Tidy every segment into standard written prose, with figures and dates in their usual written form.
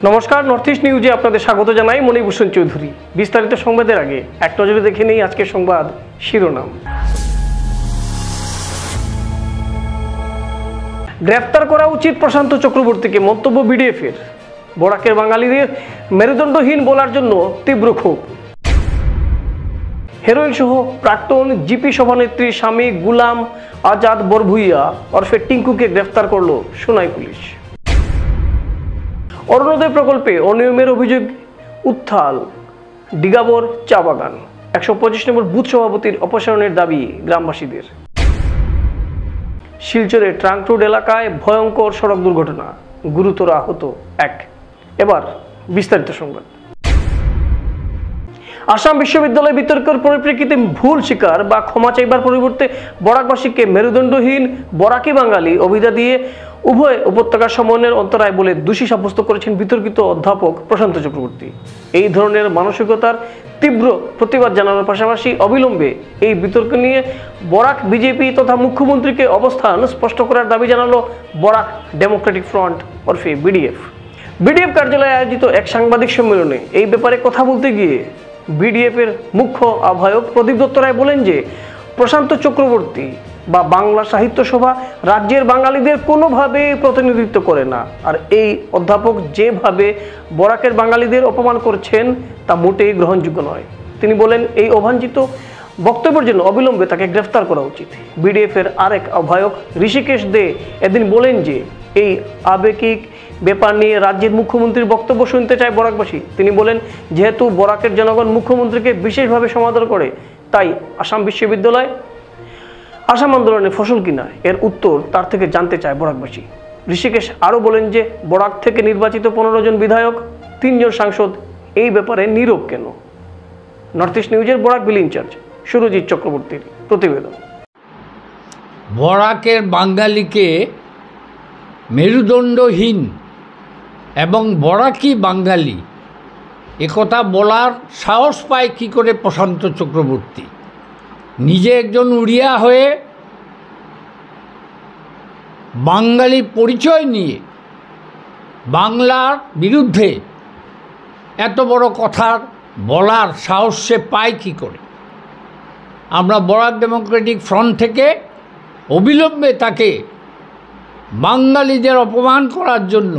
নমস্কার, north east নিউজে আপনাদের স্বাগত জানাই। মনিভূষণ চৌধুরী। বিস্তারিত সংবাদের আগে এক নজরে দেখে নেই আজকের সংবাদ শিরোনাম। গ্রেফতার করা উচিত প্রশান্ত চক্রবর্তীকে, মন্তব্য বিডিএফের। বরাকের বাঙালিদের মেরুদণ্ডহীন বলার জন্য তীব্র ক্ষোভ। হেরোইন সহ প্রাক্তন জিপি সভানেত্রীর স্বামী গুলাম আজাদ বরভুইয়া ওরফে টিঙ্কুকে গ্রেফতার করল সোনাই পুলিশ। অরুণোদয় প্রকল্পে অনিয়মের অভিযোগ উত্থাল ডিগাবর চা বাগান। 125 নম্বর বুথ সভাপতির অপসারণের দাবি গ্রামবাসীদের। শিলচরের ট্রাঙ্ক রোড এলাকায় ভয়ঙ্কর সড়ক দুর্ঘটনা, গুরুতর আহত এক। এবার বিস্তারিত সংবাদ। আসাম বিশ্ববিদ্যালয় বিতর্কের পরিপ্রেক্ষিতে ভুল স্বীকার বা ক্ষমা চাইবার পরিবর্তে বরাকবাসীকে মেরুদণ্ডহীন বরাকি বাঙালি অভিধা দিয়ে উভয় উপত্যকার সমন্বয়ের অন্তরায় বলে দোষী সাব্যস্ত করেছেন বিতর্কিত অধ্যাপক প্রশান্ত চক্রবর্তী। এই ধরনের মানসিকতার তীব্র প্রতিবাদ জানানোর পাশাপাশি অবিলম্বে এই বিতর্ক নিয়ে বরাক বিজেপি তথা মুখ্যমন্ত্রীকে অবস্থান স্পষ্ট করার দাবি জানালো বরাক ডেমোক্রেটিক ফ্রন্ট ওরফে বিডিএফ। বিডিএফ কার্যালয়ে আয়োজিত এক সাংবাদিক সম্মেলনে এই ব্যাপারে কথা বলতে গিয়ে বিডিএফের মুখ্য আহ্বায়ক প্রদীপ দত্ত রায় বলেন যে প্রশান্ত চক্রবর্তী বা বাংলা সাহিত্য সভা রাজ্যের বাঙালিদের কোনোভাবে প্রতিনিধিত্ব করে না। আর এই অধ্যাপক যেভাবে বরাকের বাঙালিদের অপমান করছেন তা মোটেই গ্রহণযোগ্য নয়। তিনি বলেন এই অবাঞ্ছিত বক্তব্যের জন্য অবিলম্বে তাকে গ্রেফতার করা উচিত। বিডিএফের আরেক আহ্বায়ক ঋষিকেশ দে এদিন বলেন যে এই আবেগিক ব্যাপার নিয়ে রাজ্যের মুখ্যমন্ত্রীর বক্তব্য শুনতে চায় বরাকবাসী। তিনি বলেন যেহেতু বরাকের জনগণ মুখ্যমন্ত্রীকে বিশেষভাবে সমাদর করে, তাই আসাম বিশ্ববিদ্যালয় আসাম আন্দোলনের ফসল কিনা এর উত্তর তার থেকে জানতে চায় বরাকবাসী। ঋষিকেশ আরও বলেন যে বরাক থেকে নির্বাচিত 15 জন বিধায়ক, 3 জন সাংসদ এই ব্যাপারে নীরব কেন। নর্থ ইস্ট নিউজের বরাক বিল ইনচার্জ সুরজিৎ চক্রবর্তীর প্রতিবেদন। বরাকের বাঙালিকে মেরুদণ্ডহীন এবং বরাকি বাঙালি একথা বলার সাহস পায় কী করে প্রশান্ত চক্রবর্তী? নিজে একজন উড়িয়া হয়ে বাঙালি পরিচয় নিয়ে বাংলার বিরুদ্ধে এত বড় কথা বলার সাহস সে পায় কী করে? আমরা বরাক ডেমোক্রেটিক ফ্রন্ট থেকে অবিলম্বে তাকে বাঙালিদের অপমান করার জন্য,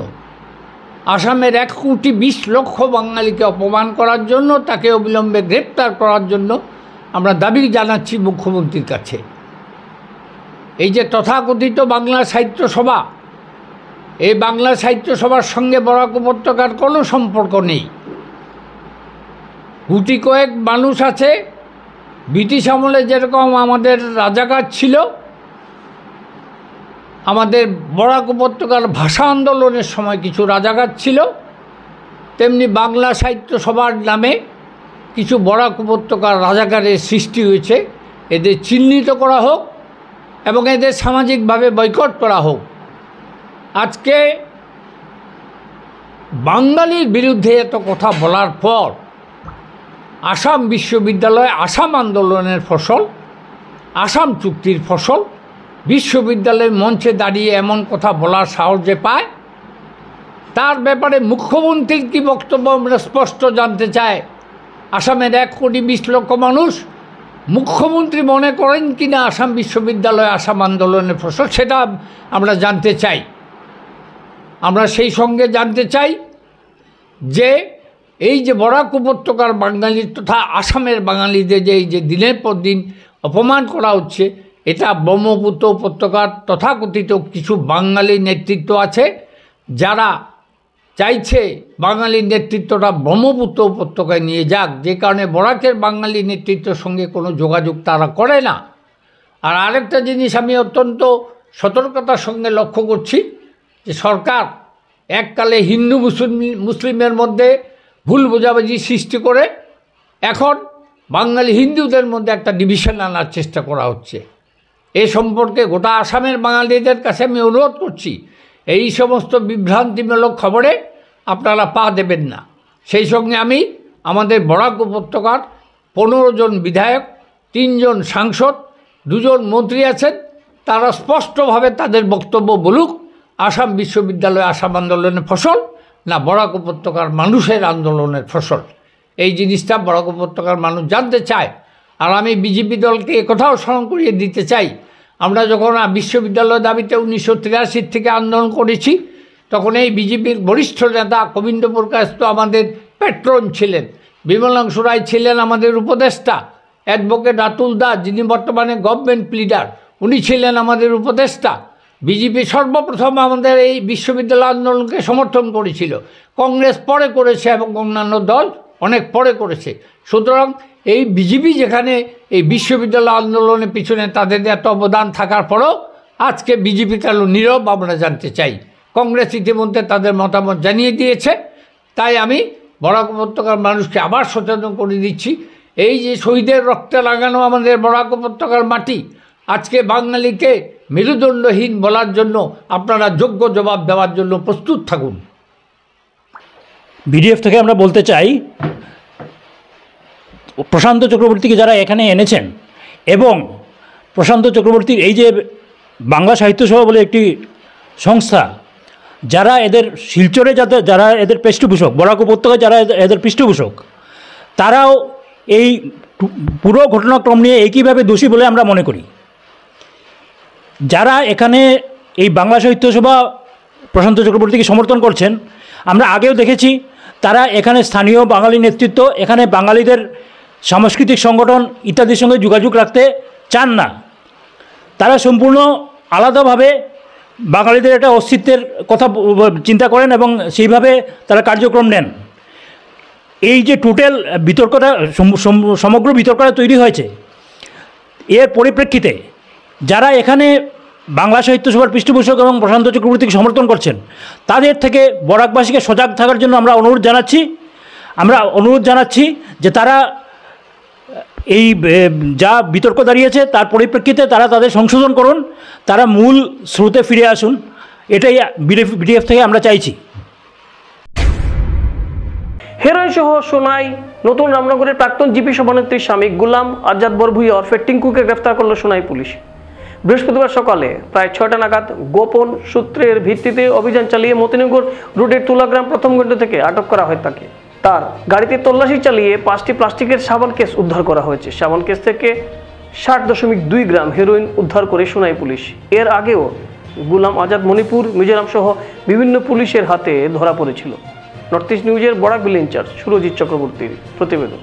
আসামের 1,20,00,000 বাঙালিকে অপমান করার জন্য তাকে অবিলম্বে গ্রেপ্তার করার জন্য আমরা দাবি জানাচ্ছি মুখ্যমন্ত্রীর কাছে। এই যে তথাকথিত বাংলা সাহিত্য সভা, এই বাংলা সাহিত্য সভার সঙ্গে বরাক উপত্যকার কোনো সম্পর্ক নেই। গুটি কয়েক মানুষ আছে, ব্রিটিশ আমলে যেরকম আমাদের রাজাকার ছিল, আমাদের বরাক উপত্যকার ভাষা আন্দোলনের সময় কিছু রাজাকার ছিল, তেমনি বাংলা সাহিত্য সভার নামে কিছু বরাক উপত্যকার রাজাকারের সৃষ্টি হয়েছে। এদের চিহ্নিত করা হোক এবং এদের সামাজিকভাবে বয়কট করা হোক। আজকে বাঙালির বিরুদ্ধে এত কথা বলার পর আসাম বিশ্ববিদ্যালয় আসাম আন্দোলনের ফসল, আসাম চুক্তির ফসল, বিশ্ববিদ্যালয়ের মঞ্চে দাঁড়িয়ে এমন কথা বলার সাহস যে পায়, তার ব্যাপারে মুখ্যমন্ত্রীর কী বক্তব্য আমরা স্পষ্ট জানতে চাই। আসামের 1,20,00,000 মানুষ, মুখ্যমন্ত্রী মনে করেন কি না আসাম বিশ্ববিদ্যালয় আসাম আন্দোলনের ফসল, সেটা আমরা জানতে চাই। আমরা সেই সঙ্গে জানতে চাই যে এই যে বরাক উপত্যকার বাঙালি তথা আসামের বাঙালিদের যে এই যে দিনের পর দিন অপমান করা হচ্ছে, এটা ব্রহ্মপুত্র উপত্যকার তথাকথিত কিছু বাঙালি নেতৃত্ব আছে যারা চাইছে বাঙালির নেতৃত্বটা ব্রহ্মপুত্র উপত্যকায় নিয়ে যাক, যে কারণে বরাকের বাঙালি নেতৃত্বের সঙ্গে কোনো যোগাযোগ তারা করে না। আর আরেকটা জিনিস আমি অত্যন্ত সতর্কতার সঙ্গে লক্ষ্য করছি যে সরকার এককালে হিন্দু মুসলিমের মধ্যে ভুল বোঝাবুঝি সৃষ্টি করে এখন বাঙালি হিন্দুদের মধ্যে একটা ডিভিশন আনার চেষ্টা করা হচ্ছে। এ সম্পর্কে গোটা আসামের বাঙালিদের কাছে আমি অনুরোধ করছি, এই সমস্ত বিভ্রান্তিমূলক খবরে আপনারা পা দেবেন না। সেই সঙ্গে আমি আমাদের বরাক উপত্যকার 15 জন বিধায়ক, 3 জন সাংসদ, 2 জন মন্ত্রী আছেন, তারা স্পষ্টভাবে তাদের বক্তব্য বলুক। আসাম বিশ্ববিদ্যালয় আসাম আন্দোলনের ফসল, না বরাক উপত্যকার মানুষের আন্দোলনের ফসল। এই জিনিসটা বরাক উপত্যকার মানুষ জানতে চায়। আর আমি বিজেপি দলকে একথাও স্মরণ করিয়ে দিতে চাই, আমরা যখন বিশ্ববিদ্যালয় দাবিতে 1983 থেকে আন্দোলন করেছি, তখন এই বিজেপির বরিষ্ঠ নেতা গোবিন্দপুর কাছ তো আমাদের প্যাট্রন ছিলেন, বিমলাংশু রায় ছিলেন আমাদের উপদেষ্টা, অ্যাডভোকেট রাতুল দাস যিনি বর্তমানে গভর্নমেন্ট লিডার উনি ছিলেন আমাদের উপদেষ্টা। বিজেপি সর্বপ্রথম আমাদের এই বিশ্ববিদ্যালয় আন্দোলনকে সমর্থন করেছিল, কংগ্রেস পরে করেছে এবং অন্যান্য দল অনেক পরে করেছে। সুতরাং এই বিজেপি যেখানে এই বিশ্ববিদ্যালয় আন্দোলনের পিছনে তাদের এত অবদান থাকার পরেও আজকে বিজেপি কেন নীরব আমরা জানতে চাই। কংগ্রেস ইতিমধ্যে তাদের মতামত জানিয়ে দিয়েছে। তাই আমি বরাক উপত্যকার মানুষকে আবার সচেতন করে দিচ্ছি, এই যে শহীদের রক্তে লাগানো আমাদের বরাক উপত্যকার মাটি, আজকে বাঙালিকে মেরুদণ্ডহীন বলার জন্য আপনারা যোগ্য জবাব দেওয়ার জন্য প্রস্তুত থাকুন। বিডিএফ থেকে আমরা বলতে চাই, প্রশান্ত চক্রবর্তীকে যারা এখানে এনেছেন এবং প্রশান্ত চক্রবর্তীর এই যে বাংলা সাহিত্য সভা বলে একটি সংস্থা, যারা এদের শিলচরে যারা এদের পৃষ্ঠপোষক, বরাক উপত্যকায় যারা এদের পৃষ্ঠপোষক, তারাও এই পুরো ঘটনাক্রম নিয়ে একইভাবে দোষী বলে আমরা মনে করি। যারা এখানে এই বাংলা সাহিত্য সভা প্রশান্ত চক্রবর্তীকে সমর্থন করছেন, আমরা আগেও দেখেছি তারা এখানে স্থানীয় বাঙালি নেতৃত্ব, এখানে বাঙালিদের সাংস্কৃতিক সংগঠন ইত্যাদির সঙ্গে যোগাযোগ রাখতে চান না। তারা সম্পূর্ণ আলাদাভাবে বাঙালিদের একটা অস্তিত্বের কথা চিন্তা করেন এবং সেইভাবে তারা কার্যক্রম নেন। এই যে টোটাল বিতর্কটা, সমগ্র বিতর্কটা তৈরি হয়েছে, এর পরিপ্রেক্ষিতে যারা এখানে বাংলা সাহিত্য সভার পৃষ্ঠপোষক এবং প্রশান্ত চক্রবর্তীকে সমর্থন করছেন, তাদের থেকে বরাকবাসীকে সজাগ থাকার জন্য আমরা অনুরোধ জানাচ্ছি যে তারা এই যা বিতর্ক দাঁড়িয়েছে তার পরিপ্রেক্ষিতে তারা তাদের সংশোধন করুন, তারা মূল স্রোতে ফিরে আসুন, এটাই বিডিএফ থেকে আমরা চাইছি। হেরোইন সহ সোনাই নতুন রামনগরের প্রাক্তন জিপি সভানেত্রীর স্বামী গুলাম আজাদ বরভুইয়া ওরফে টিঙ্কুকে গ্রেফতার করল সোনাই পুলিশ। বৃহস্পতিবার সকালে প্রায় 6টা নাগাদ গোপন সূত্রের ভিত্তিতে অভিযান চালিয়ে মতিনগর রোডের তুলাগ্রাম প্রথম গণ্ড থেকে আটক করা হয় তাকে। তার গাড়িতে তল্লাশি চালিয়ে 5টি প্লাস্টিকের সাবান কেস উদ্ধার করা হয়েছে। সাবান কেস থেকে 60.2 গ্রাম হেরোইন উদ্ধার করে সোনাই পুলিশ। এর আগেও গুলাম আজাদ মণিপুর, মিজোরাম সহ বিভিন্ন পুলিশের হাতে ধরা পড়েছিল। নর্থ ইস্ট নিউজের বরাক বিল ইনচার্জ সুরজিৎ চক্রবর্তীর প্রতিবেদন।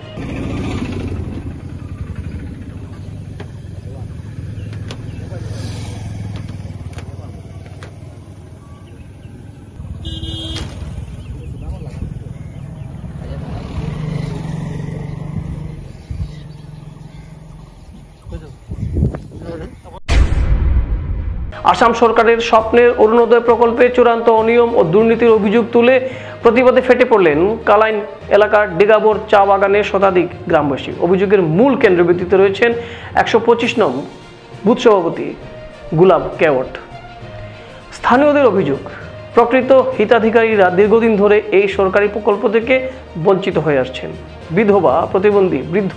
আসাম সরকারের স্বপ্নের অরুণোদয় প্রকল্পে চূড়ান্ত অনিয়ম ও দুর্নীতির অভিযোগ তুলে প্রতিবাদে ফেটে পড়লেন কালাইন এলাকার ডিগাবোর চা বাগানের শতাধিক গ্রামবাসী। অভিযোগের মূল কেন্দ্রবিন্দুতে রয়েছেন 125 নং বুথ সভাপতি গুলাব কেওট। স্থানীয়দের অভিযোগ, প্রকৃত হিতাধিকারীরা দীর্ঘদিন ধরে এই সরকারি প্রকল্প থেকে বঞ্চিত হয়ে আসছেন। বিধবা, প্রতিবন্ধী, বৃদ্ধ,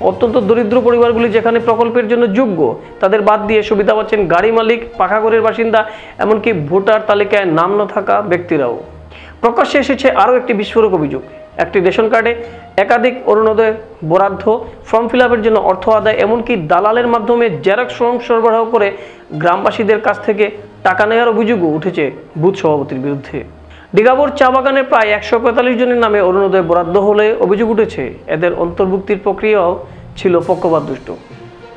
অত্যন্ত দরিদ্র পরিবারগুলি যেখানে প্রকল্পের জন্য যোগ্য, তাদের বাদ দিয়ে সুবিধা পাচ্ছেন গাড়ি মালিক, পাকা ঘরের বাসিন্দা, এমনকি ভোটার তালিকায় নাম না থাকা ব্যক্তিরাও। প্রকাশ্যে এসেছে আরও একটি বিস্ফোরক অভিযোগ। একটি রেশন কার্ডে একাধিক অরুণোদয় বরাদ্দ, ফর্ম ফিল আপের জন্য অর্থ আদায়, এমনকি দালালের মাধ্যমে জেরক্স ফর্ম সরবরাহ করে গ্রামবাসীদের কাছ থেকে টাকা নেওয়ার অভিযোগও উঠেছে বুথ সভাপতির বিরুদ্ধে। ডিগাবোর চা বাগানে প্রায় 145 জনের নামে অরুণোদয় বরাদ্দ হলে অভিযোগ উঠেছে এদের অন্তর্ভুক্তির প্রক্রিয়াও ছিল পক্ষপাতদুষ্ট।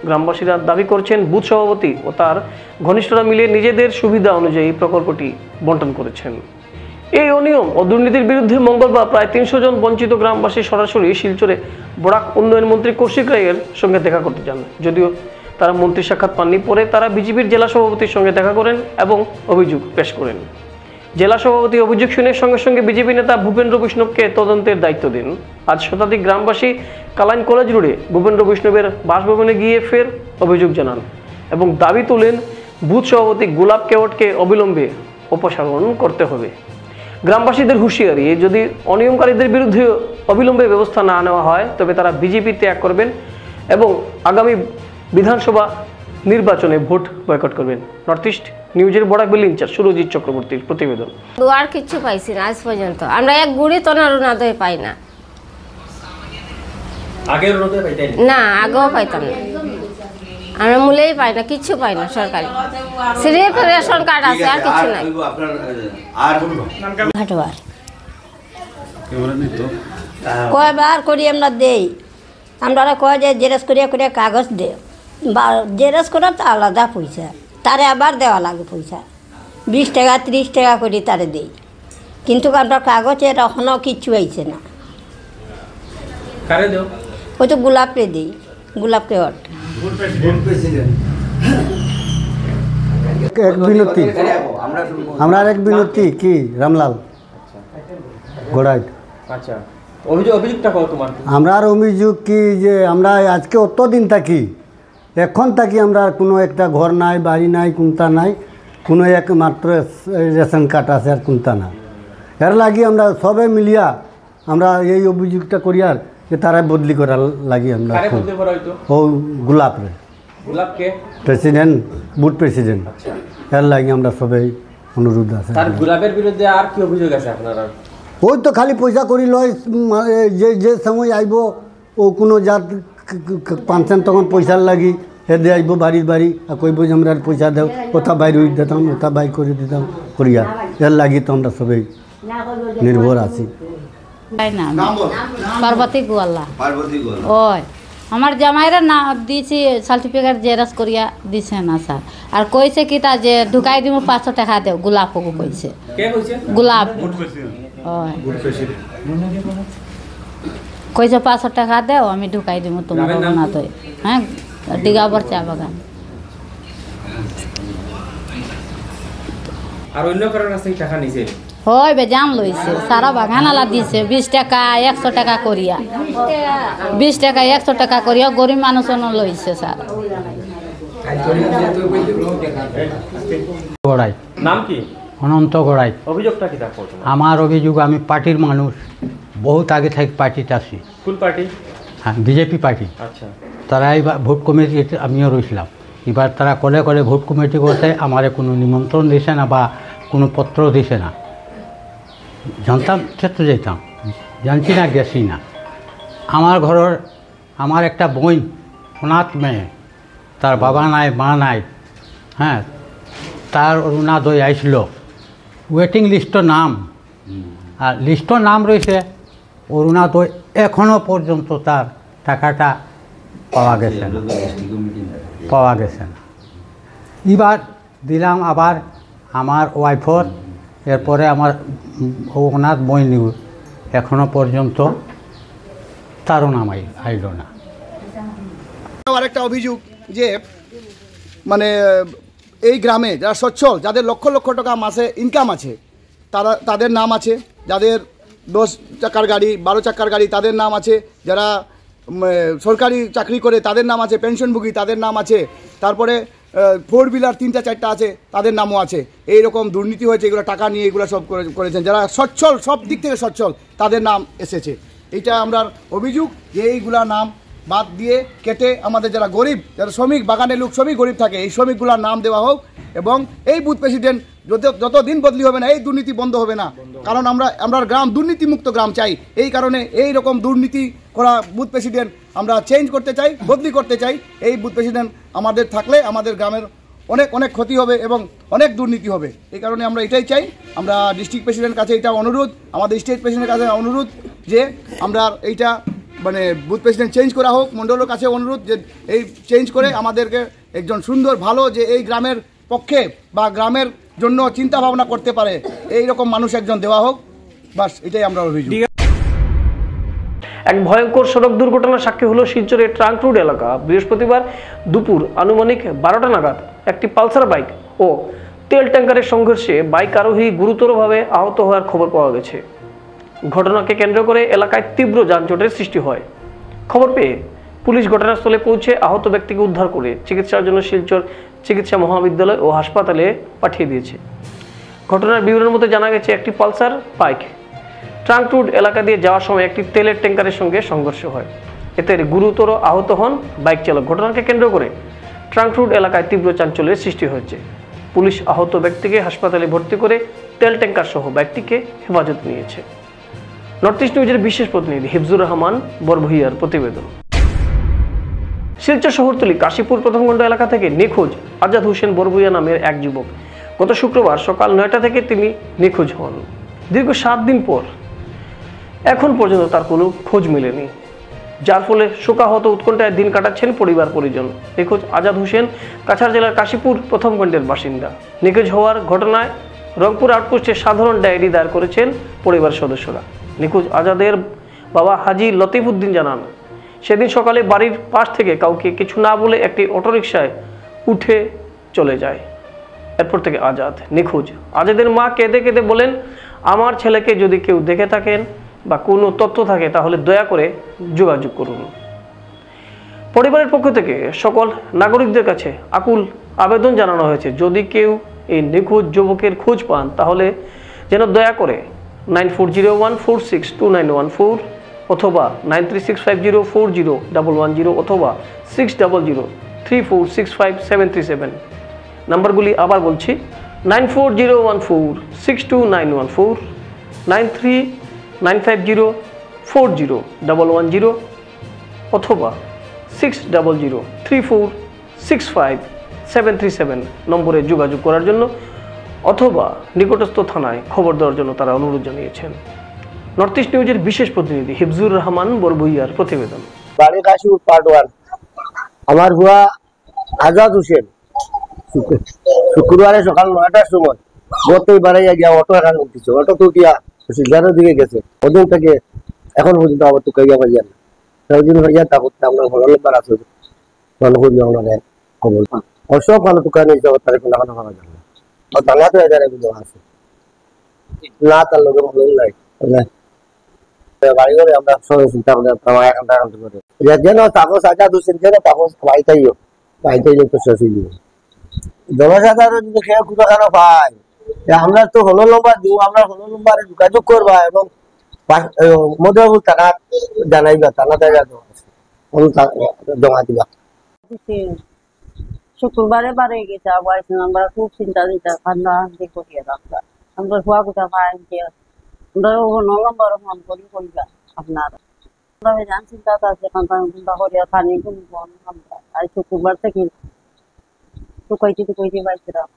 গ্রামবাসীরা দাবি করছেন বুথ সভাপতি ও তার ঘনিষ্ঠরা মিলে নিজেদের সুবিধা অনুযায়ী প্রকল্পটি বণ্টন করেছেন। এই অনিয়ম ও দুর্নীতির বিরুদ্ধে মঙ্গলবার প্রায় 300 জন বঞ্চিত গ্রামবাসী সরাসরি শিলচরে বরাক উন্নয়ন মন্ত্রী কৌশিক রায়ের সঙ্গে দেখা করতে যান। যদিও তারা মন্ত্রী সাক্ষাৎ পাননি, পরে তারা বিজেপির জেলা সভাপতির সঙ্গে দেখা করেন এবং অভিযোগ পেশ করেন। জেলা সভাপতি অভিযোগ শুনে সঙ্গে সঙ্গে বিজেপি নেতা ভূপেন্দ্র বৈষ্ণবকে তদন্তের দায়িত্ব দেন। আজ শতাধিক গ্রামবাসী কালাইন কলেজ রোডে ভূপেন্দ্র বৈষ্ণবের বাসভবনে গিয়ে ফের অভিযোগ জানান এবং দাবি তোলেন বুথ সভাপতি গুলাব কেওটকে অবিলম্বে অপসারণ করতে হবে। গ্রামবাসীদের হুঁশিয়ারি, যদি অনিয়মকারীদের বিরুদ্ধে অবিলম্বে ব্যবস্থা না নেওয়া হয় তবে তারা বিজেপি ত্যাগ করবেন এবং আগামী বিধানসভা নির্বাচনে ভোট বয়কট করবেন। নর্থ ইস্ট নিউজের বরাকবেলি ইনচার্জ সুরজিৎ চক্রবর্তীর প্রতিবেদন। দুয়ার কিছু পাইছি না আজ পর্যন্ত, আমরা এক গুড়ি তো অরুণোদয় পাই না। আগে অরুণোদয় পাইতেন না, আগেও পাইতাম না, আমরা মূলেই পাই না, কিছু পাই না সরকারি। সিরিপ রেশন কার্ড আছে, আর কিছু নাই। ঘাটবার কয়বার করি আমরা দেই, আমরা কয় যে জেরক্স করিয়া করিয়া কাগজ দে, বা জেরক্স করার তো আলাদা পয়সা, তারে আবার দেওয়া লাগে পয়সা, 20 টাকা 30 টাকা করে তারে দেই, কিন্তু আমরা কাগজের এখনও কিচ্ছু আইছে না। ওই তো গোলাপকে দিই, গোলাপকে অট এক বিনতি, আমরা এক বিনতি কি রামলাল গোড়াই। আচ্ছা, অভিযোগটা কত তোমার? আমরা অভিযোগ কি যে আমরা আজকে অত দিন থাকি, এখন থাকি আমরা কোনো একটা ঘর নাই, বাড়ি নাই, কোনটা নাই, কোনো একমাত্র রেশন কার্ড আছে আর কোনটা না। এর লাগি আমরা সবে মিলিয়া আমরা এই অভিযোগটা করি আর যে তারা বদলি করার লাগি আমরা ও গোলাপরে প্রেসিডেন্ট, বুথ প্রেসিডেন্ট, এর লাগি আমরা সবাই অনুরোধ আছে। গোলাপের বিরুদ্ধে আর কি অভিযোগ আছে আপনারা? ওই তো খালি পয়সা করি লয়, যে সময় আইব ও কোনো জাত পাঁচছেন তখন পয়সার লাগি হেদে আইব বাড়ির বাড়ি আর কইব যে আমরা পয়সা দেও, ওটা বাইর হয়ে দিতাম, ওটা বাই করে দিতাম করিয়া, এর লাগি তো আমরা সবাই নির্ভর আছি। পার্বতী গোয়ালা। ওই আমার জামাইরা না দিয়েছি সার্টিফিকেট জেরক্স করিয়া দিছে না স্যার, আর কইছে কি তা যে ঢুকাই দিব 500 টাকা দেও, গোলাপকে কইছে। গোলাপ কইছে 500 টাকা দেও, আমি ঢুকাই দিব তোমার অরুণোদয়। হ্যাঁ, দিগাবর চা বাগান। আর অন্য কারোর কাছে টাকা নিছে? হয় বেজান লইছে, সারা বাগান আলা দিছে 20 টাকা 100 টাকা করিয়া, 20 টাকা 100 টাকা করিয়া গরিব মানুষ লইছে স্যার। গড়াই। নাম কি? অনন্ত গড়াই। অভিযোগটা কি দেখো? আমার অভিযোগ, আমি পার্টির মানুষ, বহুত আগে থেকে পার্টিতে আসি। কোন পার্টি? হ্যাঁ, বিজেপি পার্টি। আচ্ছা, তারা এবার ভোট কমিটিতে আমিও রয়েছিলাম। এবার তারা কলে কলে ভোট কমিটি করতে আমারে কোনো নিমন্ত্রণ দিছে না বা কোনো পত্র দিছে না। জানতাম ক্ষেত্রে যেতাম, জানছি না, গেছি না। আমার ঘরের আমার একটা বোন অনাথ মেয়ে, তার বাবা নাই, মা নাই। হ্যাঁ, তার অরুণোদয় আইছিল, ওয়েটিং লিস্টর নাম, আর লিস্টর নাম রয়েছে অরুণোদয়, এখনও পর্যন্ত তার টাকাটা পাওয়া গেছে না, পাওয়া গেছে না। এবার দিলাম আবার আমার ওয়াইফর, এরপরে আমার অনাথ বইনিউ, এখনও পর্যন্ত তারও নাম আইল না। আরেকটা অভিযোগ যে মানে এই গ্রামে যারা সচ্ছল, যাদের লক্ষ লক্ষ টাকা মাসে ইনকাম আছে, তাদের নাম আছে, যাদের 10 চাকার গাড়ি 12 চাকার গাড়ি তাদের নাম আছে, যারা সরকারি চাকরি করে তাদের নাম আছে, পেনশনভোগী তাদের নাম আছে, তারপরে 4 হুইলার 3টা 4টা আছে তাদের নামও আছে। এইরকম দুর্নীতি হয়েছে, এগুলো টাকা নিয়ে এগুলো সব করেছেন। যারা সচ্ছল, সব দিক থেকে সচ্ছল, তাদের নাম এসেছে। এইটা আমরা অভিযোগ যে এইগুলা নাম বাদ দিয়ে কেটে আমাদের যারা গরিব, যারা শ্রমিক, বাগানের লোক সবই গরিব থাকে, এই শ্রমিকগুলার নাম দেওয়া হোক। এবং এই বুথ প্রেসিডেন্ট যতদিন বদলি হবে না, এই দুর্নীতি বন্ধ হবে না। কারণ আমরা গ্রাম দুর্নীতিমুক্ত গ্রাম চাই, এই কারণে এই রকম দুর্নীতি করা বুথ প্রেসিডেন্ট আমরা চেঞ্জ করতে চাই, বদলি করতে চাই। এই বুথ প্রেসিডেন্ট আমাদের থাকলে আমাদের গ্রামের অনেক অনেক ক্ষতি হবে এবং অনেক দুর্নীতি হবে। এই কারণে আমরা এটাই চাই। আমরা ডিস্ট্রিক্ট প্রেসিডেন্টের কাছে এটা অনুরোধ, আমাদের স্টেট প্রেসিডেন্টের কাছে অনুরোধ যে আমরা এইটা মানে বুথ প্রেসিডেন্ট চেঞ্জ করা হোক। মণ্ডলের কাছে অনুরোধ যে এই চেঞ্জ করে আমাদেরকে একজন সুন্দর ভালো, যে এই গ্রামের পক্ষে বা গ্রামের জন্য চিন্তা ভাবনা করতে পারে, এই রকম মানুষ একজন দেওয়া হোক। বাস এটাই আমরা অভিযোগ। এক ভয়ঙ্কর সড়ক দুর্ঘটনার সাক্ষী হলো শিলচরের ট্রাঙ্ক রোড এলাকা। বৃহস্পতিবার দুপুর আনুমানিক 12টা নাগাদ একটি পালসার বাইক ও তেল ট্যাঙ্কারের সংঘর্ষে বাইক আরোহী গুরুতরভাবে আহত হওয়ার খবর পাওয়া গেছে। ঘটনাকে কেন্দ্র করে এলাকায় তীব্র যানজটের সৃষ্টি হয়। খবর পেয়ে পুলিশ ঘটনাস্থলে পৌঁছে আহত ব্যক্তিকে উদ্ধার করে চিকিৎসার জন্য শিলচর চিকিৎসা মহাবিদ্যালয় ও হাসপাতালে পাঠিয়ে দিয়েছে। ঘটনার বিবরণের মধ্যে জানা গেছে, একটি পালসার বাইক ট্রাঙ্ক রোড এলাকা দিয়ে যাওয়ার সময় একটি তেলের ট্যাঙ্কারের সঙ্গে সংঘর্ষ হয়। এতে গুরুতর আহত হন বাইক চালক। ঘটনাকে কেন্দ্র করে ট্রাঙ্ক রোড এলাকায় তীব্র চাঞ্চল্যের সৃষ্টি হয়েছে। পুলিশ আহত ব্যক্তিকে হাসপাতালে ভর্তি করে তেল ট্যাঙ্কার সহ ব্যক্তিকে হেফাজতে নিয়েছে। নর্থ ইস্ট নিউজের বিশেষ প্রতিনিধি হিফজুর রহমান বরভূইয়ার প্রতিবেদন। শিলচর শহরতলি কাশীপুর প্রথমখণ্ড এলাকা থেকে নিখোঁজ আজাদ হোসেন বরভূইয়া নামের এক যুবক। গত শুক্রবার সকাল 9টা থেকে তিনি নিখোঁজ হন। দীর্ঘ 7 দিন পর এখন পর্যন্ত তার কোনো খোঁজ মেলেনি, যার ফলে শোকাহত উৎকণ্ঠায় দিন কাটাচ্ছেন পরিবার পরিজন। নিখোঁজ আজাদ হোসেন কাছাড় জেলার কাশীপুর প্রথমখণ্ডের বাসিন্দা। নিখোঁজ হওয়ার ঘটনায় রংপুর আউটপোস্টে সাধারণ ডায়েরি দায়ের করেছেন পরিবার সদস্যরা। নিখোঁজ আজাদের বাবা হাজি লতিফ উদ্দিন জানান, সেদিন সকালে বাড়ির পাশ থেকে কাউকে কিছু না বলে একটি অটোরিকশায় উঠে চলে যায়। এরপর থেকে আজাদ নিখোঁজ। আজাদের মা কেঁদে কেঁদে বলেন, আমার ছেলেকে যদি কেউ দেখে থাকেন বা কোনো তথ্য থাকে তাহলে দয়া করে যোগাযোগ করুন। পরিবারের পক্ষ থেকে সকল নাগরিকদের কাছে আকুল আবেদন জানানো হয়েছে, যদি কেউ এই নিখোঁজ যুবকের খোঁজ পান তাহলে যেন দয়া করে 9401462914 অথবা 9365040110 অথবা 6003465737 নাম্বারগুলি আবার বলছি, 9401462914, 9395040110 অথবা 6003465737 নম্বরে যোগাযোগ করার জন্য অথবা নিকটস্থ থানায় খবর দেওয়ার জন্য তারা অনুরোধ জানিয়েছেন। নর্থ ইস্ট নিউজের বিশেষ প্রতিনিধি হিফজুর রহমান বরভূইয়ার প্রতিবেদন। বাড়ি কাশীপুর পার্ট 1। আমার হুয়া আজাদ হোসেন শুক্রবারে সকাল 9টার সময় গতই বাড়াইয়া গিয়া অটো এখানে উঠেছে। অটো তো উঠিয়া সিলজারের দিকে গেছে। ওদিন থেকে এখন পর্যন্ত আবার তো কাইয়া ভাইয়া না সেদিন ভাইয়া তা করতে আমরা ভালো নম্বর আছে ভালো করে আমরা খবর অসব ভালো দোকানে যাওয়ার তার কোনো ভালো ভালো যাবে আর বাংলা তো এদের এগুলো আছে না, তার লোকের ভালো নাই বাড়ি করে আমরা সবাই চিন্তা করে এখন করে যেন তাপস আজাদ হোসেন যেন তাপস পাইতাইও তো শেষ হয়ে যাবে। জনসাধারণ যদি খেয়ে খুঁটাখানো পায় আমরা তো হলো নম্বর দিব, আমরা হলো নম্বরে যোগাযোগ করবা এবং মধ্যবাবু থানা জানাইবা, থানা জায়গা জমা দিবা। শুক্রবারে বারে গেছে আবার আমরা খুব চিন্তা দিতা কান্না হাসি করিয়া রাখতা আমরা হওয়া কোথা ভাই আমরা নম্বর ফোন করি করিবা আপনারা আমরা জান চিন্তা আছে চিন্তা করিয়া পানি কোন আমরা আর শুক্রবার থেকে টুকাইতে পাইছিলাম।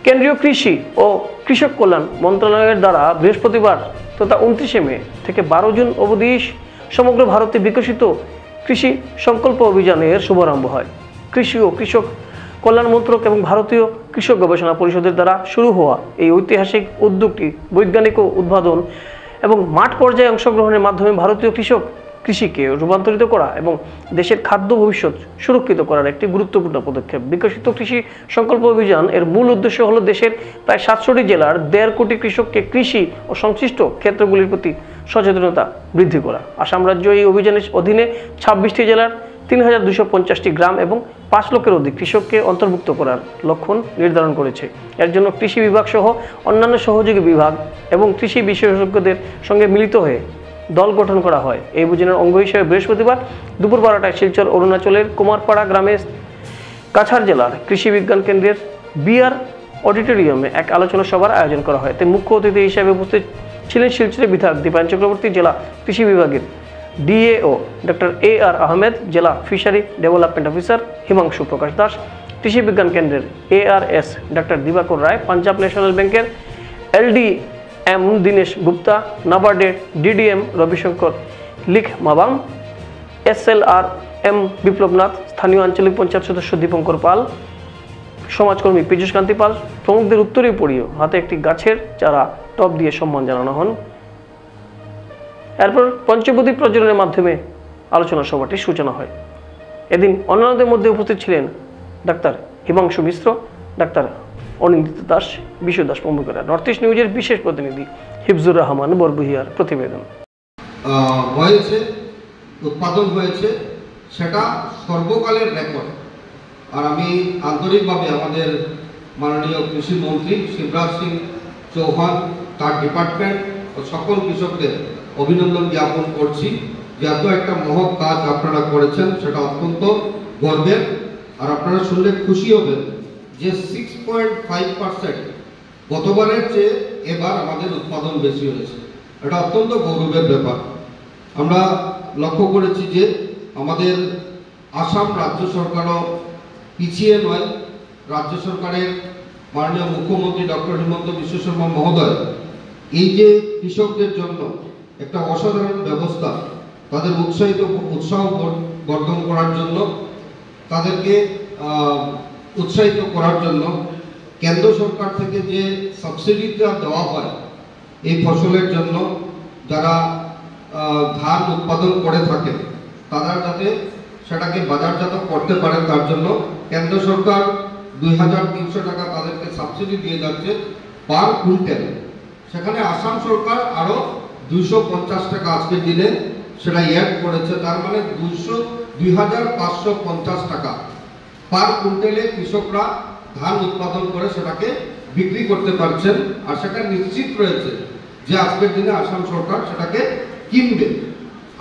কেন্দ্রীয় কৃষি ও কৃষক কল্যাণ মন্ত্রণালয়ের দ্বারা বৃহস্পতিবার তথা 29শে মে থেকে 12 জুন অবধি সমগ্র ভারতে বিকশিত কৃষি সংকল্প অভিযানের শুভারম্ভ হয়। কৃষি ও কৃষক কল্যাণ মন্ত্রক এবং ভারতীয় কৃষক গবেষণা পরিষদের দ্বারা শুরু হওয়া এই ঐতিহাসিক উদ্যোগটি বৈজ্ঞানিক উদ্ভাবন এবং মাঠ পর্যায়ে অংশগ্রহণের মাধ্যমে ভারতীয় কৃষিকে রূপান্তরিত করা এবং দেশের খাদ্য ভবিষ্যৎ সুরক্ষিত করার একটি গুরুত্বপূর্ণ পদক্ষেপ। বিকশিত কৃষি সংকল্প অভিযান এর মূল উদ্দেশ্য হল দেশের প্রায় 67 জেলার 1.5 কোটি কৃষককে কৃষি ও সংশ্লিষ্ট ক্ষেত্রগুলির প্রতি সচেতনতা বৃদ্ধি করা। আসাম রাজ্য এই অভিযানের অধীনে 26টি জেলার 3250টি গ্রাম এবং 5 লক্ষের অধিক কৃষককে অন্তর্ভুক্ত করার লক্ষ্য নির্ধারণ করেছে। এর জন্য কৃষি বিভাগ সহ অন্যান্য সহযোগী বিভাগ এবং কৃষি বিশেষজ্ঞদের সঙ্গে মিলিত হয়ে দল গঠন করা হয়। এই অভিযানের অঙ্গ হিসেবে বৃহস্পতিবার দুপুর 12টায় শিলচর অরুণাচলের কুমারপাড়া গ্রামে কাছাড় জেলার কৃষি বিজ্ঞান কেন্দ্রের বিআর অডিটোরিয়ামে এক আলোচনা সভার আয়োজন করা হয়। তাই মুখ্য অতিথি হিসেবে উপস্থিত ছিলেন শিলচরের বিধায়ক দীপায়ন চক্রবর্তী, জেলা কৃষি বিভাগের ডিএও ডক্টর AR আহমেদ, জেলা ফিশারি ডেভেলপমেন্ট অফিসার হিমাংশু প্রকাশ দাস, কৃষি বিজ্ঞান কেন্দ্রের ARS ডক্টর দিবাকর রায়, পাঞ্জাব ন্যাশনাল ব্যাংকের LDM দীনেশ গুপ্তা, নাবার্ডের DDM রবিশঙ্কর লিখ মাবাম, SLRM বিপ্লবনাথ, স্থানীয় আঞ্চলিক পঞ্চায়েত সদস্য দীপঙ্কর পাল, সমাজকর্মী পীযুষ কান্তি পাল প্রমুখদের উত্তরে পড়িয়ে হাতে একটি গাছের চারা টব দিয়ে সম্মান জানানো হন। এরপর পঞ্চবদী প্রজ্বলনের মাধ্যমে আলোচনা সভাটির সূচনা হয়। এদিন অন্যান্যদের মধ্যে উপস্থিত ছিলেন ডাক্তার হিমাংশু মিশ্র, ডাক্তার অনিন্দিত দাস, বিশু দাস প্রমুখরা। নর্থ ইস্ট নিউজের বিশেষ প্রতিনিধি হিফজুর রহমান বরভূইয়ার প্রতিবেদন। হয়েছে উৎপাদন হয়েছে সেটা সর্বকালের রেকর্ড। আর আমি আন্তরিকভাবে আমাদের মাননীয় কৃষি মন্ত্রী শিবরাজ সিং চৌহান, তার ডিপার্টমেন্ট ও সকল কৃষকদের অভিনন্দন জ্ঞাপন করছি যে এত একটা মহৎ কাজ আপনারা করেছেন, সেটা অত্যন্ত গর্বের। আর আপনারা শুনলে খুশি হবেন যে 6.5% গতবারের চেয়ে এবার আমাদের উৎপাদন বেশি হয়েছে। এটা অত্যন্ত গৌরবের ব্যাপার। আমরা লক্ষ্য করেছি যে আমাদের আসাম রাজ্য সরকারও পিছিয়ে নয়। রাজ্য সরকারের মাননীয় মুখ্যমন্ত্রী ডক্টর হিমন্ত বিশ্ব শর্মা মহোদয় এই যে কৃষকদের জন্য একটা অসাধারণ ব্যবস্থা, তাদের উৎসাহ বর্ধন করার জন্য, তাদেরকে উৎসাহিত করার জন্য কেন্দ্র সরকার থেকে যে সাবসিডিটা দেওয়া হয় এই ফসলের জন্য, যারা ধান উৎপাদন করে থাকেন তারা যাতে সেটাকে বাজারজাত করতে পারেন, তার জন্য কেন্দ্র সরকার 2300 টাকা তাদেরকে সাবসিডি দিয়ে যাচ্ছে পার কুইন্টাল। সেখানে আসাম সরকার আরও 250 টাকা আজকের দিনে সেটা অ্যাড করেছে। তার মানে 2550 টাকা পার কুইন্টালে কৃষকরা ধান উৎপাদন করে সেটাকে বিক্রি করতে পারছেন। আর সেটা নিশ্চিত রয়েছে যে আজকের দিনে আসাম সরকার সেটাকে কিনবে।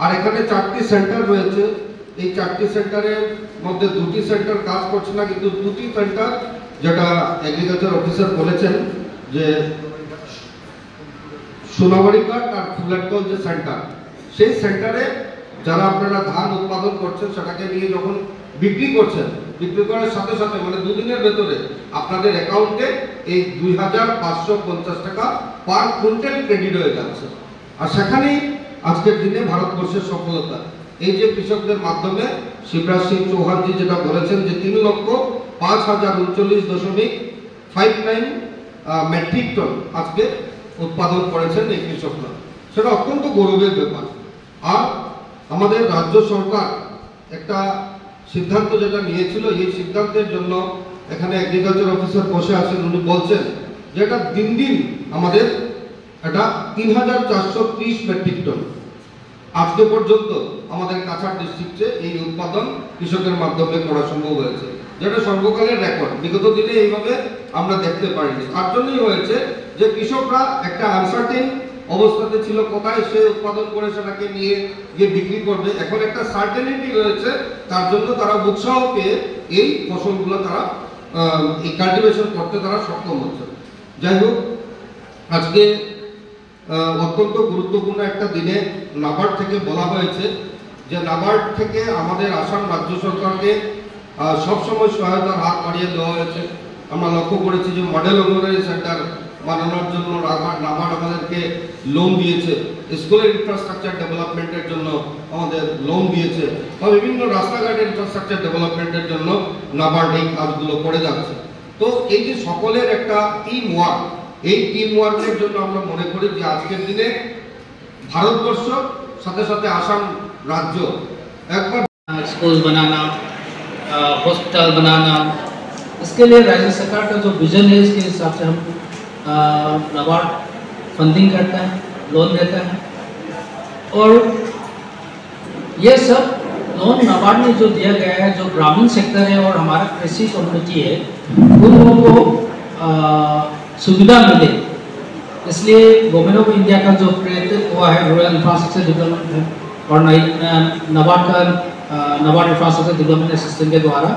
আর এখানে 4টি সেন্টার রয়েছে। এই 4টি সেন্টারের মধ্যে 2টি সেন্টার কাজ করছে না, কিন্তু 2টি সেন্টার, যেটা এগ্রিকালচার অফিসার বলেছেন যে সোনাবাড়িঘাট আর ফুলেরতল যে সেন্টার, সেই সেন্টারে যারা আপনারা ধান উৎপাদন করছেন সেটাকে নিয়ে যখন বিক্রি করছেন, বিক্রি করার সাথে সাথে মানে 2 দিনের ভেতরে আপনাদের অ্যাকাউন্টে এই 2550 টাকা পার কুইন্টাল ক্রেডিট হয়ে যাচ্ছে। আর সেখানেই আজকের দিনে ভারতবর্ষের সফলতা। এই যে কৃষকদের মাধ্যমে শিবরাজ সিং চৌহানজি যেটা বলেছেন যে 3,05,39.59 মেট্রিক টন আজকে উৎপাদন করেছেন এই কৃষকরা, সেটা অত্যন্ত গৌরবের ব্যাপার। আর আমাদের রাজ্য সরকার একটা সিদ্ধান্ত যেটা নিয়েছিল, এই সিদ্ধান্তের জন্য এখানে এগ্রিকালচার অফিসার বসে আছেন, উনি বলছেন যে এটা দিন দিন আমাদের এটা 3,430 মেট্রিক টন আজকে পর্যন্ত আমাদের কাছাড় ডিস্ট্রিক্টে এই উৎপাদন কৃষকের মাধ্যমে করা সম্ভব হয়েছে, যেটা সর্বকালের রেকর্ড। বিগত দিনে এইভাবে আমরা দেখতে পারিনি। তার জন্যই হয়েছে যে কৃষকরা একটা আনসার্টেন অবস্থাতে ছিল, কোথায় সে উৎপাদন করে সেটাকে নিয়ে গিয়ে বিক্রি করবে। এখন একটা সার্টেনিটি রয়েছে, তার জন্য তারা উৎসাহ পেয়ে এই ফসলগুলো তারা এই কাল্টিভেশন করতে তারা সক্ষম হচ্ছে। যাই হোক, আজকে অত্যন্ত গুরুত্বপূর্ণ একটা দিনে নাবার্ড থেকে বলা হয়েছে যে নাবার্ড থেকে আমাদের আসাম রাজ্য সরকারকে সবসময় সহায়তার হাত বাড়িয়ে দেওয়া হয়েছে। আমরা লক্ষ্য করেছি যে মডেল অঙ্গনওয়াড়ি সেন্টার বানানোর জন্য নাবার্ড আমাদেরকে লোন দিয়েছে, স্কুলের ইনফ্রাস্ট্রাকচার ডেভেলপমেন্টের জন্য আমাদের লোন দিয়েছে, বা বিভিন্ন রাস্তাঘাটের ইনফ্রাস্ট্রাকচার ডেভেলপমেন্টের জন্য নাবার্ড এই কাজগুলো করে যাচ্ছে। তো এই যে সকলের একটা টিম ওয়ার্ক, এই টিম ওয়ার্কের জন্য আমরা মনে করি যে আজকের দিনে ভারতবর্ষ সাথে সাথে আসাম राज्य एक बार स्कूल बनाना, हॉस्पिटल बनाना, इसके लिए राज्य सरकार का जो विजन है इसके हिसाब से हम नाबार्ड फंडिंग करता है, लोन देता है। और ये सब लोन नाबार्ड में जो दिया गया है, जो ग्रामीण सेक्टर है और हमारा कृषि कम्युनिटी है, उन लोगों को सुविधा मिले, इसलिए गवर्नमेंट ऑफ इंडिया का जो प्रयत्न हुआ है रूरल इंफ्रास्ट्रक्चर डेवलपमेंट है और नाबार्ड का नाबार्ड इंफ्रास्ट्रक्चर डेवलपमेंट असिस्टेंट के द्वारा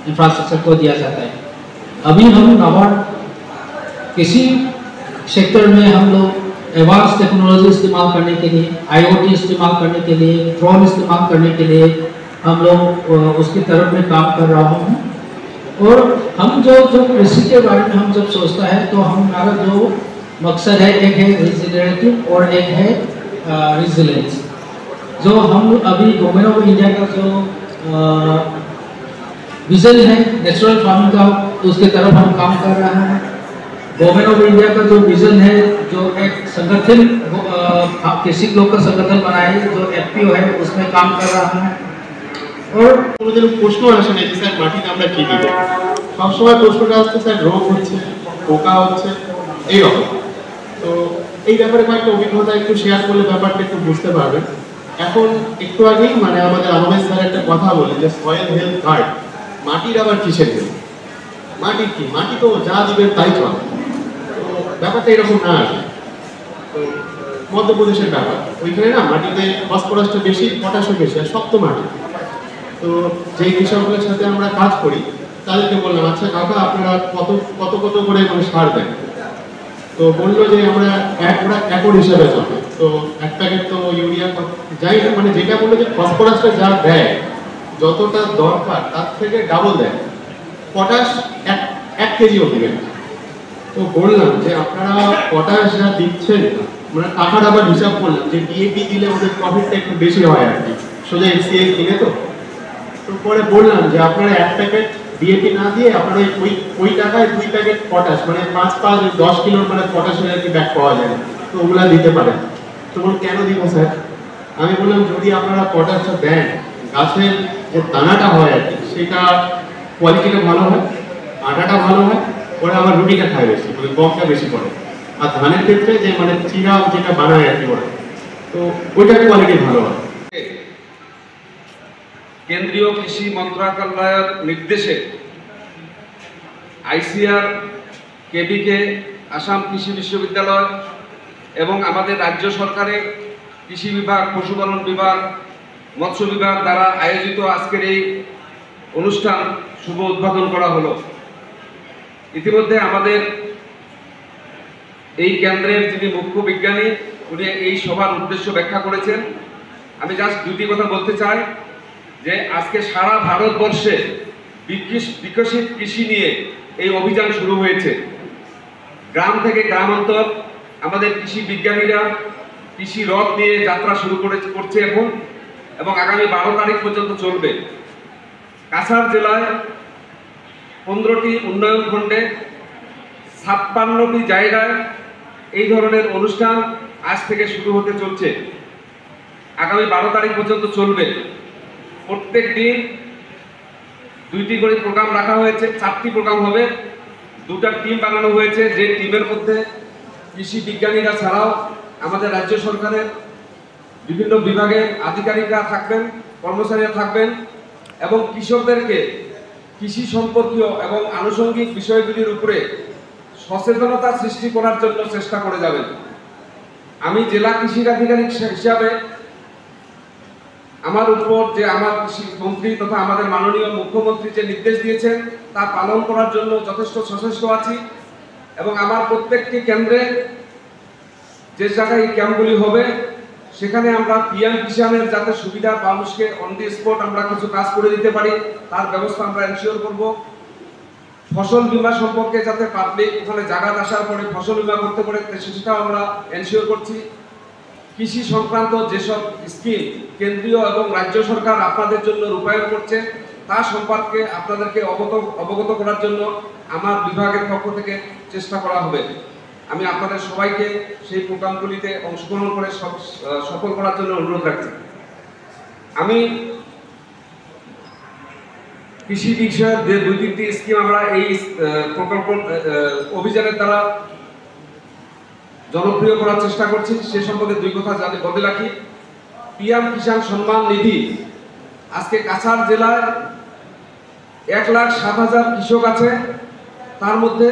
इंफ्रास्ट्रक्चर को दिया जाता है। अभी हम नाबार्ड किसी सेक्टर में हम लोग एडवांस टेक्नोलॉजी इस्तेमाल करने के लिए, IoT इस्तेमाल करने के लिए, ड्रोन इस्तेमाल करने के लिए हम लोग उसकी तरफ में काम कर रहा हूँ। और हम जो कृषि के बारे में हम जब सोचता है तो हमारा जो मकसद है, एक है रिजिलिएटिव और एक है रिजिलेंस। जो हम अभी गवर्नमेंट ऑफ इंडिया का जो विजन है नेचुरल फार्मिंग का, उसके तरफ हम काम कर रहे हैं। गवर्नमेंट ऑफ इंडिया का जो विजन है, जो एक संगठन कृषि लोग का संगठन बनाए, जो FPO है, उसमें काम कर रहा है। और আমাদের প্রশ্ন আসে না যে স্যার মাটিতে আমরা কি দিব, সবসময় প্রশ্নটা আসছে স্যার রোগ হচ্ছে, পোকা হচ্ছে, এইরকম। তো এই ব্যাপারে কয়েকটা অভিজ্ঞতা একটু শেয়ার করলে ব্যাপারটা একটু বুঝতে পারবেন। এখন একটু আগেই মানে আমাদের স্যার একটা কথা বলে যে সয়েল হেলথ কার্ড, মাটির আবার কিসের জন্য, মাটির কি, মাটি তো যা দিবেন তাই পাবে। তো ব্যাপারটা এরকম না আসে। তো মধ্যপ্রদেশের ব্যাপার, ওইখানে না মাটিতে ফসফরাসটা বেশি, পটাশও বেশি, আর শক্ত মাটি। তো যেই কৃষকদের সাথে আমরা কাজ করি তাদেরকে বললাম, আচ্ছা কাকা আপনারা কত কত কত করে মানে সার দেন? তো বললো যে আমরা ওরা একর হিসাবে চলে। তো এক প্যাকেট তো ইউরিয়া যাই না, মানে যেটা বললো যে ফসফরাসটা যা দেয় যতটা দরকার তার থেকে ডাবল দেয়, পটাশ 1 কেজিও দিবেন। তো বললাম যে আপনারা পটাশ যা দিচ্ছেন, মানে টাকার আবার হিসাব করলাম যে ডিএপি দিলে ওদের প্রফিটটা একটু বেশি হয় আর কি, সোজা এসিএল কিনে। তো পরে বললাম যে আপনারা 1 প্যাকেট ডিএপি না দিয়ে আপনারা ওই টাকায় 2 প্যাকেট পটাশ, মানে 5 10 কিলোর মানে পটাশের আর কি ব্যাগ পাওয়া যায়, তো ওগুলা দিতে পারেন। তো বলুন কেন দিব স্যার? আমি বললাম যদি আপনারা পটাশটা দেন, গাছের যে দানাটা হয় আর কি সেটা কোয়ালিটিটা ভালো হয়, আটাটা ভালো হয়, পরে আবার রুটিটা খায় বেশি, মানে গমটা বেশি পড়ে। আর ধানের ক্ষেত্রে যে মানে চিরা যেটা বানায় আর কি ওরা, তো ওইটার কোয়ালিটি ভালো হয়। কেন্দ্রীয় কৃষি মন্ত্রণালয়ের নির্দেশে আইসিআর, কেবিকে, আসাম কৃষি বিশ্ববিদ্যালয় এবং আমাদের রাজ্য সরকারের কৃষি বিভাগ, পশুপালন বিভাগ, মৎস্য বিভাগ দ্বারা আয়োজিত আজকের এই অনুষ্ঠান শুভ উদ্বোধন করা হলো। ইতিমধ্যে আমাদের এই কেন্দ্রের যিনি মুখ্য বিজ্ঞানী উনি এই সভার উদ্দেশ্য ব্যাখ্যা করেছেন। আমি জাস্ট দুটি কথা বলতে চাই যে আজকে সারা ভারতবর্ষে বিকশিত কৃষি নিয়ে এই অভিযান শুরু হয়েছে। গ্রাম থেকে গ্রামান্তর আমাদের কৃষি বিজ্ঞানীরা কৃষি রথ নিয়ে যাত্রা শুরু করছে এখন, এবং আগামী 12 তারিখ পর্যন্ত চলবে। কাছাড় জেলায় 15টি উন্নয়ন খণ্ডে 56টি জায়গায় এই ধরনের অনুষ্ঠান আজ থেকে শুরু হতে চলছে, আগামী 12 তারিখ পর্যন্ত চলবে। প্রত্যেক দিন 2টি করে প্রোগ্রাম রাখা হয়েছে, 4টি প্রোগ্রাম হবে। 2টা টিম বানানো হয়েছে, যে টিমের মধ্যে কৃষি বিজ্ঞানীরা ছাড়াও আমাদের রাজ্য সরকারের বিভিন্ন বিভাগের আধিকারিকরা থাকবেন, কর্মচারীরা থাকবেন, এবং কৃষকদেরকে কৃষি সম্পর্কীয় এবং আনুষঙ্গিক বিষয়গুলির উপরে সচেতনতা সৃষ্টি করার জন্য চেষ্টা করে যাবেন। আমি জেলা কৃষি আধিকারিক হিসাবে আমার উপর যে আমার কৃষি মন্ত্রী তথা আমাদের মাননীয় মুখ্যমন্ত্রী যে নির্দেশ দিয়েছেন তা পালন করার জন্য যথেষ্ট সচেষ্ট আছি, এবং আমার প্রত্যেকটি কেন্দ্রে যে জায়গায় এই ক্যাম্পগুলি হবে সেখানে আমরা পিএম কিষানের যাতে সুবিধা মানুষকে অন দি স্পট আমরা কিছু কাজ করে দিতে পারি তার ব্যবস্থা আমরা এনশিওর করব। ফসল বীমা সম্পর্কে যাতে পাবলিক ওখানে জায়গা আসার পরে ফসল বীমা করতে পারে সেটাও আমরা এনশিওর করছি। কৃষি সংক্রান্ত যেসব স্কিম কেন্দ্রীয় এবং রাজ্য সরকার আপনাদের জন্য রূপায়ণ করছে তা সম্পর্কে আপনাদেরকে অবগত করার জন্য আমার বিভাগের পক্ষ থেকে চেষ্টা করা হবে। আমি আপনাদের সবাইকে সেই প্রোগ্রামগুলিতে অংশগ্রহণ করে সফল করার জন্য অনুরোধ রাখছি। আমি কৃষি বিষয়ের যে 2-3টি স্কিম আমরা এই প্রকল্প অভিযানের দ্বারা জনপ্রিয় করার চেষ্টা করছি সে সম্পর্কে 2 কথা বলে রাখি। পিএম কিষাণ সম্মান নিধি আজকে কাছাড় জেলায় 1,07,000 কৃষক আছে, তার মধ্যে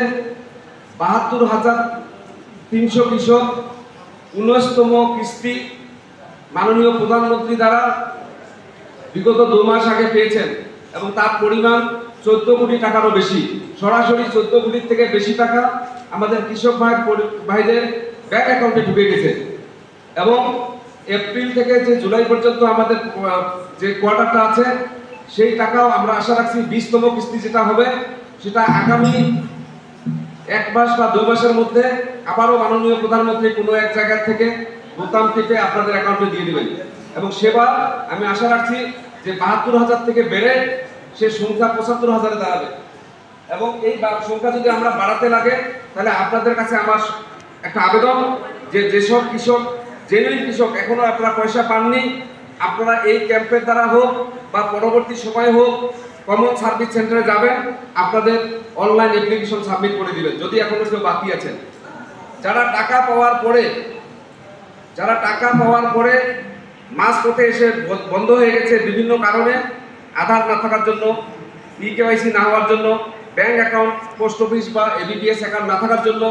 72,300 কৃষক 19তম কিস্তি মাননীয় প্রধানমন্ত্রী দ্বারা বিগত 2 মাস আগে পেয়েছেন, এবং তার পরিমাণ 14 কোটি টাকারও বেশি। সরাসরি 14 কোটির থেকে বেশি টাকা আমাদের কৃষক ভাইদের ব্যাংক অ্যাকাউন্টে ঢুকে গেছে, এবং এপ্রিল থেকে যে জুলাই পর্যন্ত আমাদের যে কোয়ার্টারটা আছে সেই টাকাও আমরা আশা রাখছি 20তম কিস্তি যেটা হবে সেটা আগামী 1 মাস বা 2 মাসের মধ্যে আবারও মাননীয় প্রধানমন্ত্রী কোনো এক জায়গা থেকে বোতাম টিপে আপনাদের অ্যাকাউন্টে দিয়ে দেবেন, এবং সেবার আমি আশা রাখছি যে 72,000 থেকে বেড়ে সে সংখ্যা 75,000-এ দাঁড়াবে। এবং এই সংখ্যা যদি আমরা বাড়াতে লাগে তাহলে আপনাদের কাছে আমার একটা আবেদন যে যেসব কৃষক জেনুইন কৃষক এখনো আপনারা পয়সা পাননি, আপনারা এই ক্যাম্পের দ্বারা হোক বা পরবর্তী সময় হোক কমন সার্ভিস সেন্টারে যাবেন, আপনাদের অনলাইন অ্যাপ্লিকেশন সাবমিট করে দিবেন যদি এখনো কেউ বাকি আছেন। যারা টাকা পাওয়ার পরে মাস পথে এসে বন্ধ হয়ে গেছে বিভিন্ন কারণে, আধার না থাকার জন্য, ইকেওয়াইসি না হওয়ার জন্য, ব্যাংক অ্যাকাউন্ট, পোস্ট অফিস বা এবিপিএস অ্যাকাউন্ট না থাকার জন্য,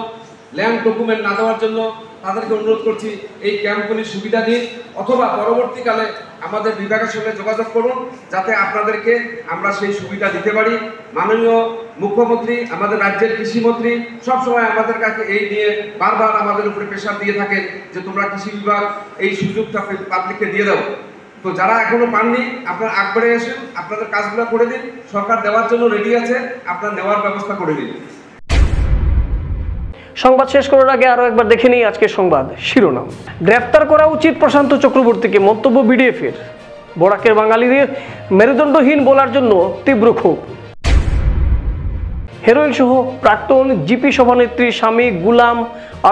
ল্যান্ড ডকুমেন্ট না দেওয়ার জন্য, তাদেরকে অনুরোধ করছি এই ক্যাম্পগুলির সুবিধা নিন, অথবা পরবর্তীকালে আমাদের বিভাগের সঙ্গে যোগাযোগ করুন যাতে আপনাদেরকে আমরা সেই সুবিধা দিতে পারি। মাননীয় মুখ্যমন্ত্রী, আমাদের রাজ্যের কৃষিমন্ত্রী সবসময় আমাদের কাছে এই নিয়ে বারবার আমাদের উপরে প্রেশার দিয়ে থাকেন যে তোমরা কৃষি বিভাগ এই সুযোগটা পাবলিককে দিয়ে দাও। তো যারা এখনো পাননি আপনারা আগ বাড়ে আসেন, আপনাদের কাজগুলো করে দিন, সরকার দেওয়ার জন্য রেডি আছে, আপনারা নেওয়ার ব্যবস্থা করে দিন। সংবাদ শেষ করার আগে আরো একবার দেখে নিই আজকের সংবাদ শিরোনাম। গ্রেফতার করা উচিত প্রশান্ত চক্রবর্তীকে, মন্তব্য বিডিএফের। বরাকের বাঙালিদের মেরুদণ্ডহীন বলার জন্য তীব্র ক্ষোভ। হেরোইন সহ প্রাক্তন জিপি সভানেত্রী স্বামী গুলাম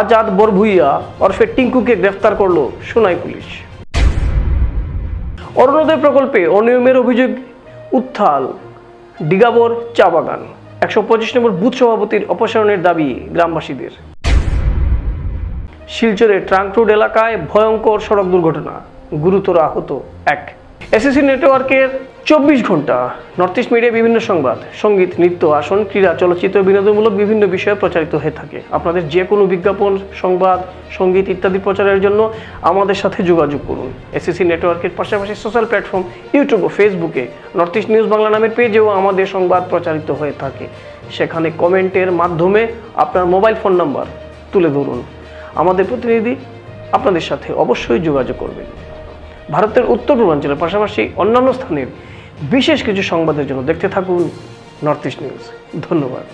আজাদ বরভুইয়া ওরফে টিঙ্কুকে গ্রেফতার করল সোনাই পুলিশ। অরুণোদয় প্রকল্পে অনিয়মের অভিযোগ উত্থাল ডিগাবর চা বাগান। 125 নম্বর বুথ সভাপতির অপসারণের দাবি গ্রামবাসীদের। শিলচরের ট্রাঙ্ক রোড এলাকায় ভয়ঙ্কর সড়ক দুর্ঘটনা, গুরুতর আহত এক। এসএসসি নেটওয়ার্কের 24 ঘন্টা নর্থ ইস্ট মিডিয়া বিভিন্ন সংবাদ, সঙ্গীত, নৃত্য, আসন, ক্রীড়া, চলচ্চিত্র, বিনোদনমূলক বিভিন্ন বিষয়ে প্রচারিত হয়ে থাকে। আপনাদের যে কোনো বিজ্ঞাপন, সংবাদ, সঙ্গীত ইত্যাদি প্রচারের জন্য আমাদের সাথে যোগাযোগ করুন। এসএসসি নেটওয়ার্কের পাশাপাশি সোশ্যাল প্ল্যাটফর্ম ইউটিউব ও ফেসবুকে নর্থ ইস্ট নিউজ বাংলা নামের পেজেও আমাদের সংবাদ প্রচারিত হয়ে থাকে। সেখানে কমেন্টের মাধ্যমে আপনার মোবাইল ফোন নাম্বার তুলে ধরুন। আমাদের প্রতিনিধি আপনাদের সাথে অবশ্যই যোগাযোগ করবেন। ভারতের উত্তর পূর্বাঞ্চলের পাশাপাশি অন্যান্য স্থানের বিশেষ কিছু সংবাদের জন্য দেখতে থাকুন নর্থ ইস্ট নিউজ। ধন্যবাদ।